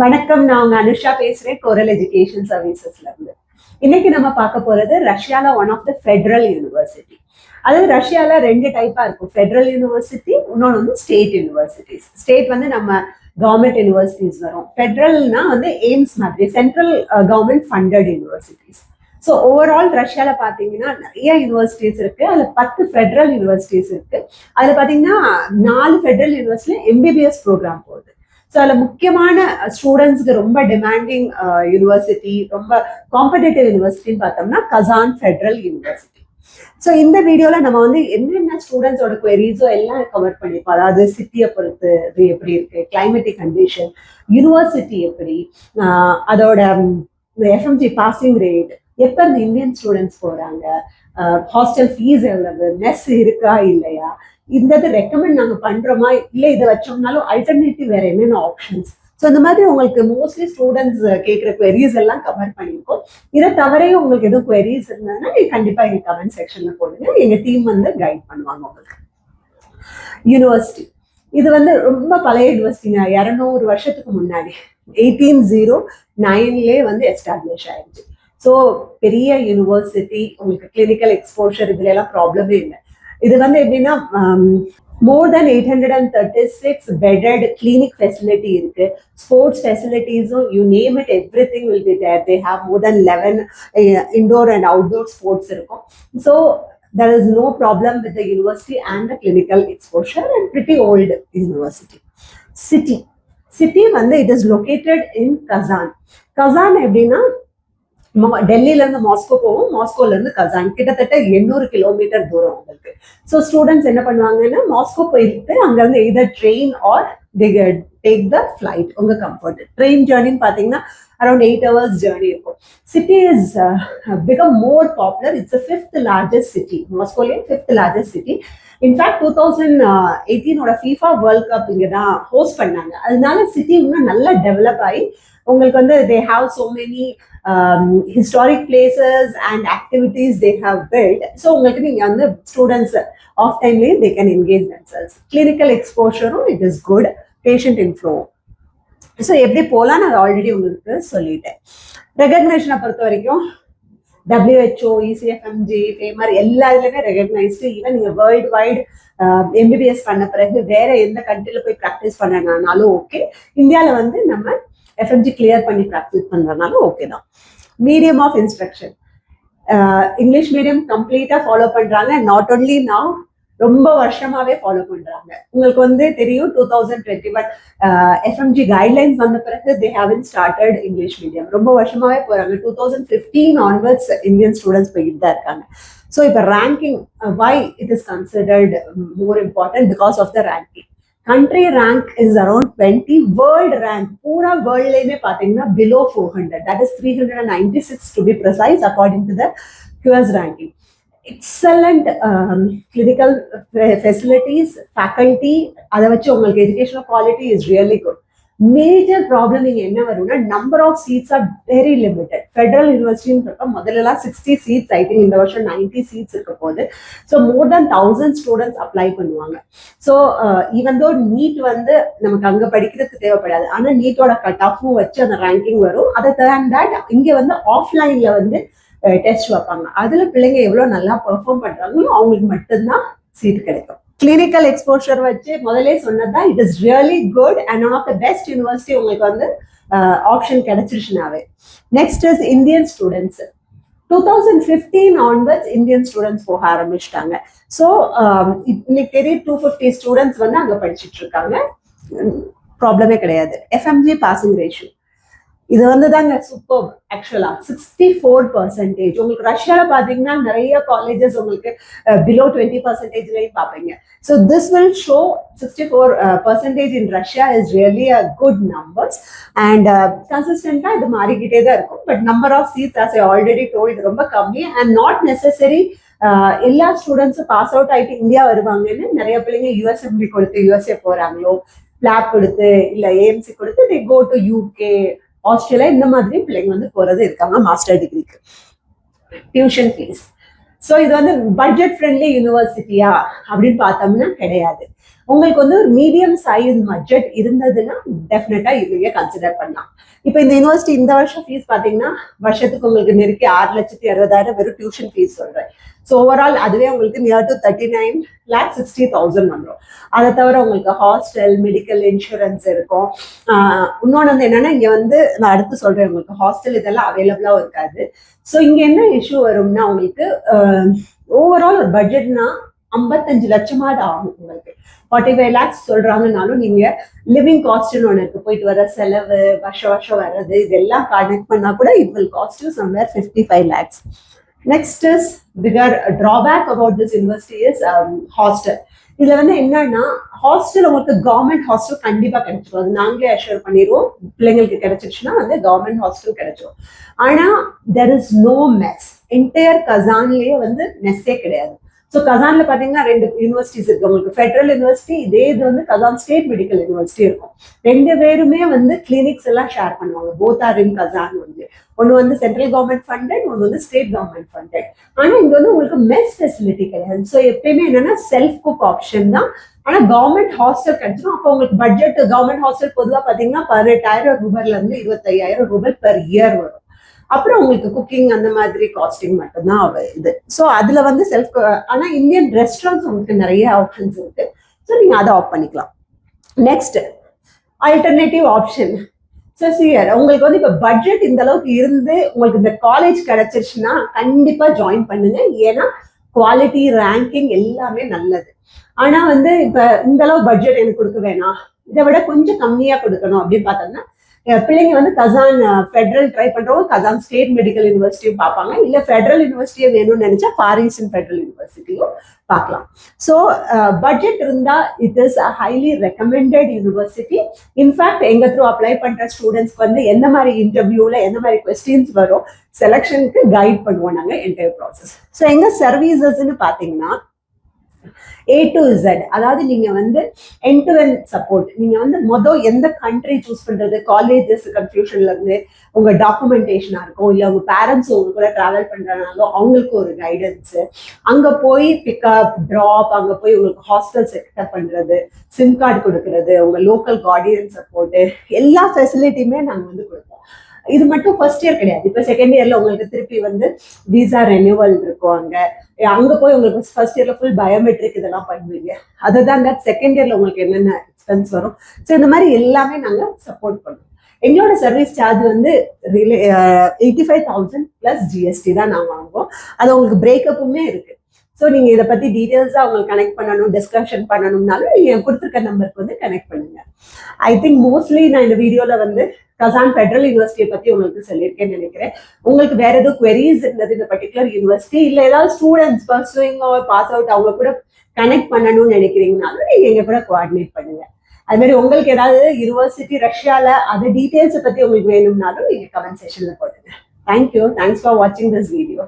வணக்கம், நான் உங்க அனுஷா பேசுறேன், கோரல் எஜுகேஷன் சர்வீசஸ்ல இருந்து. இன்னைக்கு நம்ம பார்க்க போறது ரஷ்யால one of the federal university. அதாவது ரஷ்யால ரெண்டு டைப்பா இருக்கும், ஃபெடரல் யூனிவர்சிட்டி, இன்னொன்று வந்து ஸ்டேட் யூனிவர்சிட்டிஸ். ஸ்டேட் வந்து நம்ம கவர்மெண்ட் யூனிவர்சிட்டிஸ் வரும், ஃபெடரல்னா வந்து எய்ம்ஸ் மாதிரி central government funded universities. So overall ரஷ்யால பார்த்தீங்கன்னா நிறைய யூனிவர்சிட்டிஸ் இருக்கு. அதில் 10 ஃபெடரல் யூனிவர்சிட்டிஸ் இருக்கு. அதில் பார்த்தீங்கன்னா 4 ஃபெடரல் யூனிவர்சிட்டியில் எம்பிபிஎஸ் ப்ரோக்ராம் போகுது. ஸோ அதில் முக்கியமான ஸ்டூடெண்ட்ஸ்க்கு ரொம்ப டிமாண்டிங் யூனிவர்சிட்டி, ரொம்ப காம்படேட்டிவ் யூனிவர்சிட்டின்னு பார்த்தோம்னா கசான் ஃபெடரல் யூனிவர்சிட்டி. ஸோ இந்த வீடியோவில் நம்ம வந்து என்னென்ன ஸ்டூடெண்ட்ஸோட குவெரிஸோ எல்லாம் கவர் பண்ணியிருப்போம். அதாவது சிட்டியை பொறுத்து இது எப்படி இருக்கு, கிளைமேட்டிக் கண்டிஷன், யூனிவர்சிட்டி எப்படி, அதோட எஃப்எம்ஜி பாசிங் ரேட், எப்போ இந்த இந்தியன் ஸ்டூடெண்ட்ஸ் போகிறாங்க, ஹாஸ்டல் ஃபீஸ் எவ்வளவு, மெஸ் இருக்கா இல்லையா, இந்த ரெக்கமெண்ட் நாங்கள் பண்ணுறோமா இல்லை இதை வச்சோம்னாலும் அல்டர்னேட்டிவ் வேற என்னென்ன ஆப்ஷன்ஸ். ஸோ இந்த மாதிரி உங்களுக்கு மோஸ்ட்லி ஸ்டூடெண்ட்ஸ் கேட்குற குவெரிஸ் எல்லாம் கவர் பண்ணியிருக்கோம். இதை தவிரையும் உங்களுக்கு எதுவும் குவெரிஸ் இருந்ததுன்னா நீங்கள் கண்டிப்பாக எங்கள் கமெண்ட் செக்ஷனில் போடுங்க, எங்கள் டீம் வந்து கைட் பண்ணுவாங்க உங்களுக்கு. யூனிவர்சிட்டி இது வந்து ரொம்ப பழைய யூனிவர்சிட்டிங்க, 200 வருஷத்துக்கு முன்னாடி 1809 வந்து எஸ்டாப்ளிஷ் ஆயிடுச்சு. ஸோ பெரிய யூனிவர்சிட்டி, உங்களுக்கு கிளினிக்கல் எக்ஸ்போஷர் இதுல எல்லாம் ப்ராப்ளமே இல்லை. இது வந்து எப்படின்னா more than 836 bedded clinic facility இருக்கு, sports ஃபெசிலிட்டிஸும் you name it everything will be there. They have more than 11 indoor and outdoor sports இருக்கும். So there is no problem with the university and the clinical exposure, and pretty old university. City வந்து it is located in Kazan எப்படின்னா டெல்லியில இருந்து Moscow போவோம், மாஸ்கோல இருந்து கசான் கிட்டத்தட்ட 800 kilometre தூரம் உங்களுக்கு. ஸோ ஸ்டூடெண்ட்ஸ் என்ன பண்ணுவாங்கன்னா மாஸ்கோ போயிட்டு அங்கிருந்து either train or take the flight, உங்க கம்ஃபர்ட். ட்ரெயின் ஜேர்னின்னு பார்த்தீங்கன்னா அரௌண்ட் 8 hours ஜேர்னி இருக்கும். City is become more popular. It's 5th largest city, மாஸ்கோலேயே 5th largest city. In fact 2018 FIFA world cup இங்கே தான் ஹோஸ்ட் பண்ணாங்க. அதனால சிட்டி இன்னும் நல்லா டெவலப் ஆகி உங்களுக்கு வந்து they have so many historic places and activities they have built. So உங்களுக்கு நீங்க வந்து ஸ்டூடெண்ட்ஸ் ஆஃப் டைம்லேயே they can engage themselves. Clinical exposure it is good, patient inflow. So எப்படி போகலாம் நான் ஆல்ரெடி உங்களுக்கு சொல்லிட்டேன். ரெகக்னேஷனை பொறுத்த வரைக்கும் WHO, ECFMG, FAMR எல்லா இதுலையுமே ரெகக்னைஸ்டு. ஈவன் நீங்கள் வேர்ல்டு வைடு எம்பிபிஎஸ் பண்ண பிறகு வேற எந்த கண்ட்ரியில் போய் ப்ராக்டிஸ் பண்ணனாலும் ஓகே. இந்தியாவில் வந்து நம்ம எஃப்எம்ஜி கிளியர் பண்ணி ப்ராக்டிஸ் பண்ணுறதுனால ஓகே தான். Medium of instruction English medium கம்ப்ளீட்டாக ஃபாலோ பண்ணுறாங்க. நாட் ஒன்லி நவ், ரொம்ப வருஷமாவே ஃபாலோ பண்றாங்க. உங்களுக்கு வந்து தெரியும் 2021 எஃப்எம்ஜி கைட்லைன்ஸ் வந்த பிறகு தே ஹேவன் ஸ்டார்டட் இங்கிலீஷ் மீடியம். ரொம்ப வருஷமாவே போறாங்க. 2015 onwards இந்தியன் ஸ்டூடெண்ட்ஸ் போயிட்டு தான் இருக்காங்க. ஸோ இப்போ ranking, why it is considered more important because of the ranking. Country rank is around 20. World rank பூரா வேர்ல்ட்லயுமே பார்த்தீங்கன்னா below 400, that is 396 to be precise according to the QS ranking. Excellent clinical facilities, faculty, அதை வச்சு உங்களுக்கு educational quality is really good. Major problem இங்கே என்ன வரும்னா number of seats are very limited. Federal யூனிவர்சிட்டின்னு முதல்லலாம் 60 சீட்ஸ், ஐ திங்க் இந்த வருஷம் 90 சீட்ஸ் இருக்க போகுது. ஸோ மோர் தென் 1000 ஸ்டூடெண்ட்ஸ் அப்ளை பண்ணுவாங்க. ஸோ ஈவன் தோ நீட் வந்து நமக்கு அங்கே படிக்கிறதுக்கு தேவைப்படாது, ஆனால் நீட்டோட கட் ஆஃபும் வச்சு அந்த ரேங்கிங் வரும். அதை தட் இங்கே வந்து ஆஃப்லைன்ல வந்து டெஸ்ட் வைப்பாங்க. அதுல பிள்ளைங்க எவ்வளவு நல்லா பெர்ஃபார்ம் பண்றாங்களோ அவங்களுக்கு மட்டும்தான் சீட் கிடைக்கும். கிளினிக்கல் எக்ஸ்போஷர் வச்சு முதலே சொன்னதான் it is really good and one of the best university உங்களுக்கு வந்து ஆப்ஷன் கிடைச்சிருச்சுனாவே. Next is Indian students. 2015 onwards Indian students போக ஆரம்பிச்சிட்டாங்க. ஸோ இன்னைக்கு தெரிய 250 ஸ்டூடெண்ட்ஸ் வந்து அங்கே படிச்சுட்டு இருக்காங்க. ப்ராப்ளமே கிடையாது. எஃப்எம்ஜி பாசிங் ரேஷியோ இது வந்து தாங்க சூப்பர். ஆக்சுவலா 64%. உங்களுக்கு ரஷ்யால பாத்தீங்கன்னா நிறைய காலேஜஸ் உங்களுக்கு பிலோ 20%லையும் பார்ப்பீங்க. So this will show 64% in Russia is really a good numbers. And கன்சிஸ்டன்டா இது மாறிக்கிட்டே தான் இருக்கும். But number of seats as I already told ரொம்ப கம்மி. அண்ட் நாட் நெசசரி எல்லா ஸ்டூடெண்ட்ஸும் பாஸ் அவுட் ஆகிட்டு இந்தியா வருவாங்கன்னு நிறைய பிள்ளைங்க யூஎஸ்எம்டி கொடுத்து யூஎஸ்ஏ போறாங்களோ, பிளாப் கொடுத்து இல்ல ஏஎம்சி கொடுத்து they go to UK, Australia, இந்த மாதிரி பிள்ளைங்க வந்து போறது இருக்காங்க மாஸ்டர் டிகிரிக்கு. Tuition fees. ஸோ இது வந்து பட்ஜெட் ஃப்ரெண்ட்லி யூனிவர்சிட்டியா அப்படின்னு பார்த்தோம்னா கிடையாது. உங்களுக்கு வந்து ஒரு மீடியம் சைஸ் பட்ஜெட் இருந்ததுன்னா டெஃபினட்டா இதையே கன்சிடர் பண்ணலாம். இப்போ இந்த யூனிவர்சிட்டி இந்த வருஷம் ஃபீஸ் பாத்தீங்கன்னா வருஷத்துக்கு உங்களுக்கு நெருக்கி 6,60,000 வெறும் டியூஷன் ஃபீஸ் சொல்றேன். ஸோ ஓவரால் அதுவே உங்களுக்கு நியர் டு 39,60,000 வந்துடும். அதை தவிர உங்களுக்கு ஹாஸ்டல், மெடிக்கல் இன்சூரன்ஸ் இருக்கும். இன்னொன்று வந்து என்னன்னா இங்க வந்து நான் அடுத்து சொல்றேன், உங்களுக்கு ஹாஸ்டல் இதெல்லாம் அவைலபிளா இருக்காது. ஸோ இங்க என்ன இஷ்யூ வரும்னா உங்களுக்கு ஓவரால் ஒரு பட்ஜெட்னா 55 லட்சமாவது ஆகும். உங்களுக்கு 45 lakhs சொல்றாங்கனாலும் நீங்க லிவிங் காஸ்ட்னு ஒன்று இருக்கு, போயிட்டு வர செலவு, வருஷம் வர்றது, இதெல்லாம் கனெக்ட் பண்ணா கூட it will cost you somewhere 55 lakhs. Next is bigger drawback about this university is hostel. இதுல வந்து என்னன்னா ஹாஸ்டல் உங்களுக்கு கவர்மெண்ட் ஹாஸ்டல் கண்டிப்பா கிடைச்சிடும், அது நாங்களே அஷ்யூர் பண்ணிடுவோம். பிள்ளைங்களுக்கு கிடைச்சிருச்சுன்னா வந்து கவர்மெண்ட் ஹாஸ்டல் கிடைச்சிடும். ஆனா there is no mess. Entire கசான்லயே வந்து மெஸ்ஸே கிடையாது. ஸோ கசான்ல பாத்தீங்கன்னா 2 யூனிவர்சிட்டிஸ் இருக்கு உங்களுக்கு, ஃபெடரல் யூனிவர்சிட்டி, இதே இது வந்து கசான் ஸ்டேட் மெடிக்கல் யூனிவர்சிட்டி இருக்கும். 2 பேருமே வந்து கிளினிக்ஸ் எல்லாம் ஷேர் பண்ணுவாங்க. போத் ஆர் இன் கசான். ஒன்று வந்து சென்ட்ரல் கவர்மெண்ட் ஃபண்டட், ஒன்று வந்து ஸ்டேட் கவர்மெண்ட் ஃபண்டட். ஆனா இங்க வந்து உங்களுக்கு மெஸ் ஃபெசிலிட்டி கிடையாது. ஸோ எப்பயுமே என்னன்னா செல்ஃப் குக் ஆப்ஷன் தான். ஆனா கவர்மெண்ட் ஹாஸ்டல் கிடைச்சிடும். அப்போ உங்களுக்கு பட்ஜெட் கவர்மெண்ட் ஹாஸ்டல் பொதுவாக பாத்தீங்கன்னா 18,000 ரூபாயில இருந்து 25,000 ரூபாய் பெர் இயர் வரும். அப்புறம் உங்களுக்கு குக்கிங் அந்த மாதிரி காஸ்டிங் மட்டும்தான் இது. ஸோ அதுல வந்து செல்ஃப், ஆனா இந்தியன் ரெஸ்டாரண்ட்ஸ் உங்களுக்கு நிறைய ஆப்ஷன்ஸ் இருக்கு. ஸோ நீங்க அதை ஆஃப் பண்ணிக்கலாம். Next alternative option. So shear உங்களுக்கு வந்து இப்போ பட்ஜெட் இந்த அளவுக்கு இருந்து உங்களுக்கு இந்த காலேஜ் கிடைச்சிருச்சுன்னா கண்டிப்பா ஜாயின் பண்ணுங்க. ஏன்னா குவாலிட்டி, ரேங்கிங் எல்லாமே நல்லது. ஆனா வந்து இப்ப இந்த அளவு பட்ஜெட் எனக்கு கொடுக்க வேணாம், இதை விட கொஞ்சம் கம்மியா கொடுக்கணும் அப்படின்னு பார்த்தோம்னா பிள்ளைங்க வந்து கசான் ஃபெடரல் ட்ரை பண்றவங்க கசான் ஸ்டேட் மெடிக்கல் யூனிவர்சிட்டியும் பார்ப்பாங்க. இல்ல ஃபெடரல் யூனிவர்சிட்டியை வேணும்னு நினைச்சா ஃபார் ஈஸ்டர்ன் ஃபெடரல் யூனிவர்சிட்டியும் பார்க்கலாம். ஸோ பட்ஜெட் இருந்தா it is a highly recommended university. In fact எங்க த்ரூ அப்ளை பண்ற ஸ்டூடெண்ட்ஸ்க்கு வந்து எந்த மாதிரி இன்டர்வியூல எந்த மாதிரி கொஸ்டின்ஸ் வரும், செலெக்ஷனுக்கு கைட் பண்ணுவோம் நாங்க என்டையர் ப்ராசஸ். ஸோ எங்க சர்வீசஸ்ன்னு பாத்தீங்கன்னா A to Z, அதாவது நீங்க வந்து எண்ட் டு எண்ட் சப்போர்ட். நீங்க வந்து எந்த கண்ட்ரி சூஸ் பண்றது, காலேஜஸ் கன்ஃபியூஷன்ல இருந்து உங்க டாக்குமெண்டேஷனா இருக்கும், இல்ல உங்க பேரண்ட்ஸ் உங்க கூட டிராவல் பண்றதுனாலும் அவங்களுக்கு ஒரு கைடன்ஸ், அங்க போய் பிக்அப் ட்ராப், அங்க போய் உங்களுக்கு ஹாஸ்டல் செட்டப் பண்றது, சிம் கார்டு கொடுக்கறது, உங்க லோக்கல் கார்டியன் சப்போர்ட், எல்லா ஃபெசிலிட்டியுமே நாங்க வந்து கொடுப்போம். இது மட்டும் ஃபர்ஸ்ட் இயர் கிடையாது. இப்ப செகண்ட் இயர்ல உங்களுக்கு திருப்பி வந்து விசா ரெனியூவல் இருக்கும். அங்க போய் உங்களுக்கு ஃபர்ஸ்ட் இயர்ல ஃபுல் பயோமெட்ரிக் இதெல்லாம் பண்ணுவீங்க. அதுதான் செகண்ட் இயர்ல உங்களுக்கு என்னென்ன எக்ஸ்பென்ஸ் வரும். ஸோ இந்த மாதிரி எல்லாமே நாங்க சப்போர்ட் பண்ணுவோம். எங்களோட சர்வீஸ் சார்ஜ் வந்து 85,000 பிளஸ் ஜிஎஸ்டி தான் நாங்க வாங்குவோம். அது உங்களுக்கு பிரேக்கப்புமே இருக்கு. ஸோ நீங்க இதை பத்தி டீடைல்ஸா உங்களுக்கு கனெக்ட் பண்ணணும், டிஸ்கஷன் பண்ணணும்னாலும் நீங்க கொடுத்துருக்க நம்பருக்கு வந்து கனெக்ட் பண்ணுங்க. ஐ திங்க் மோஸ்ட்லி நான் இந்த வீடியோல வந்து கசான் ஃபெடரல் யூனிவர்சிட்டியை பத்தி உங்களுக்கு சொல்லியிருக்கேன்னு நினைக்கிறேன். உங்களுக்கு வேற எதுவும் குவெரிஸ் இருந்தது இந்த பர்டிகுலர் யூனிவர்சிட்டி, இல்ல ஏதாவது ஸ்டூடெண்ட்ஸ் பர்சூயிங் பாஸ் அவுட் அவங்க கூட கனெக்ட் பண்ணணும்னு நினைக்கிறீங்கனாலும் நீங்க எங்க கூட கோஆர்டினேட் பண்ணுங்க. அது மாதிரி உங்களுக்கு ஏதாவது யூனிவர்சிட்டி ரஷ்யால அது டீடைல்ஸை பத்தி உங்களுக்கு வேணும்னாலும் நீங்க கமெண்ட் செக்ஷன்ல போடுங்க. தேங்க்யூ. தேங்க்ஸ் ஃபார் வாட்சிங் திஸ் வீடியோ.